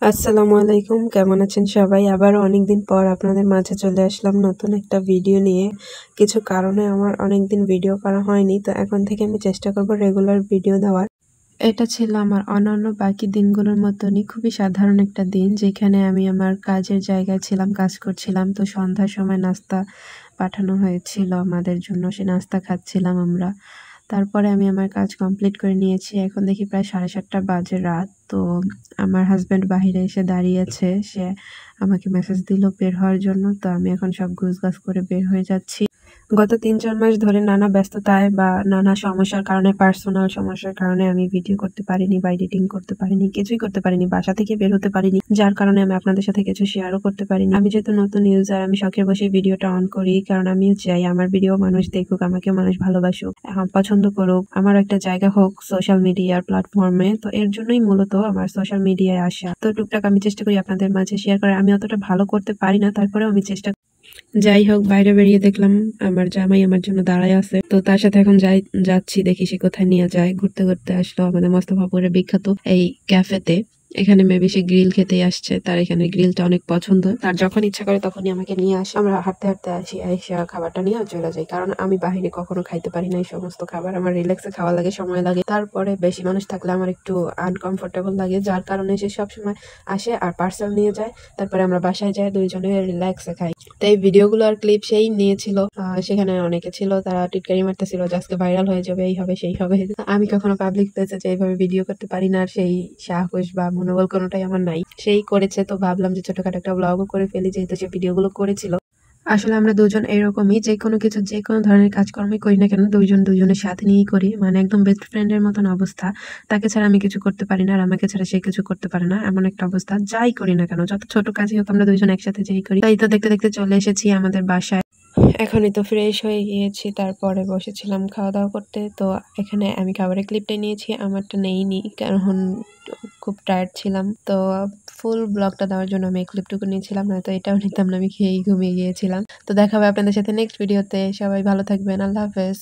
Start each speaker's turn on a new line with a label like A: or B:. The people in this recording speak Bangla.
A: আসসালামু আলাইকুম, কেমন আছেন সবাই? আবারও অনেকদিন পর আপনাদের মাঝে চলে আসলাম নতুন একটা ভিডিও নিয়ে। কিছু কারণে আমার অনেকদিন ভিডিও করা হয়নি, তো এখন থেকে আমি চেষ্টা করব রেগুলার ভিডিও দেওয়ার। এটা ছিল আমার অন্যান্য বাকি দিনগুলোর মতনই খুবই সাধারণ একটা দিন, যেখানে আমি আমার কাজের জায়গায় ছিলাম, কাজ করছিলাম। তো সন্ধ্যার সময় নাস্তা পাঠানো হয়েছিল আমাদের জন্য, সে নাস্তা খাচ্ছিলাম আমরা। তারপরে আমি আমার কাজ কমপ্লিট করে নিয়েছি। এখন দেখি প্রায় 7:30 বাজে রাত। তো আমার হাজব্যান্ড বাহিরে এসে দাঁড়িয়েছে। সে আমাকে মেসেজ দিল বের হওয়ার জন্য। তো আমি এখন সব গোছগাছ করে বের হয়ে যাচ্ছি। গত ৩-৪ মাস ধরে নানা ব্যস্ততায় বা নানা সমস্যার কারণে, পার্সোনাল সমস্যার কারণে আমি ভিডিও করতে পারিনি বা এডিটিং করতে পারিনি, কিছুই করতে পারিনি, বাসা থেকে বের হতে পারিনি, যার কারণে আমি আপনাদের সাথে কিছু শেয়ারও করতে পারিনি। আমি যেহেতু নতুন ইউজার, আমি শখের বসে ভিডিওটা অন করি, কারণ আমিও চাই আমার ভিডিও মানুষ দেখুক, আমাকে মানুষ ভালোবাসুক, পছন্দ করুক, আমার একটা জায়গা হোক সোশ্যাল মিডিয়ার প্ল্যাটফর্মে। তো এর জন্যই মূলত আমার সোশ্যাল মিডিয়ায় আসা। তো টুকটাক আমি চেষ্টা করি আপনাদের মাঝে শেয়ার করার। আমি অতটা ভালো করতে পারি না, তারপরেও আমি চেষ্টা। যাই হোক, বাইরে বেরিয়ে দেখলাম আমার জামাই আমার জন্য দাঁড়ায় আছে। তো তার সাথে এখন যাচ্ছি, দেখি সে কোথায় নিয়ে যায়। ঘুরতে ঘুরতে আসলো আমাদের মোস্তফাপুরের বিখ্যাত এই ক্যাফেতে। এখানে মেবি সে গ্রিল খেতেই আসছে, তার এখানে গ্রিলটা অনেক পছন্দ। তার যখন ইচ্ছা করে তখনই আমাকে নিয়ে আসে, আমরা হাঁটতে হাঁটতে আসি, আইসা খাবারটা নিয়ে চলে যাই। কারণ আমি বাহিরে কখনো খাইতে পারি না এই সমস্ত খাবার, আমার রিল্যাক্সে খাওয়া লাগে, সময় লাগে। তারপরে বেশি মানুষ থাকলে আমার একটু আনকমফোর্টেবল লাগে, যার কারণে সে সবসময় আসে আর পার্সেল নিয়ে যায়। তারপরে আমরা বাসায় যাই, দুইজনে রিল্যাক্সে খাই। তো এই ভিডিওগুলো আর ক্লিপ সেই নিয়েছিল। সেখানে অনেকে ছিল, তারা টিটকারি মারতেছিল যে আজকে ভাইরাল হয়ে যাবে, এই হবে সেই হবে। আমি কখনো পাবলিক প্লেসে যে এইভাবে ভিডিও করতে পারি না, আর সেই সাহস বা মনোবল কোনোটাই আমার নাই। সেই করেছে, তো ভাবলাম যে ছোটখাটো একটা ব্লগও করে ফেলি, যেহেতু সে ভিডিওগুলো করেছিল। আসলে আমরা দুজন এরকমই, যে কোনো কিছু, যে কোনো ধরনের কাজকর্মই করি না কেন, দুইজন দুজনের সাথে নিয়েই করি, মানে একদম বেস্ট ফ্রেন্ডের মতন অবস্থা। তাকে ছাড়া আমি কিছু করতে পারি না, আর আমাকে ছাড়া সে কিছু করতে পারে না, এমন একটা অবস্থা। যাই করি না কেন, যত ছোট কাজই হোক, আমরা দুইজন একসাথে যেই করি। তাই তো দেখতে দেখতে চলে এসেছি আমাদের বাসায়। এখনই তো ফ্রেশ হয়ে গিয়েছি, তারপরে বসেছিলাম খাওয়া দাওয়া করতে। তো এখানে আমি খাবারের ক্লিপটাই নিয়েছি, আমারটা নেইনি, কারণ খুব টায়ার্ড ছিলাম। তো ফুল ব্লগটা দেওয়ার জন্য আমি এই ক্লিপটুকু নিয়েছিলাম, নয়তো এটাও নিতাম না, আমি খেয়েই ঘুমিয়ে গিয়েছিলাম। তো দেখা হবে আপনাদের সাথে নেক্সট ভিডিওতে। সবাই ভালো থাকবেন, আল্লাহ হাফেজ।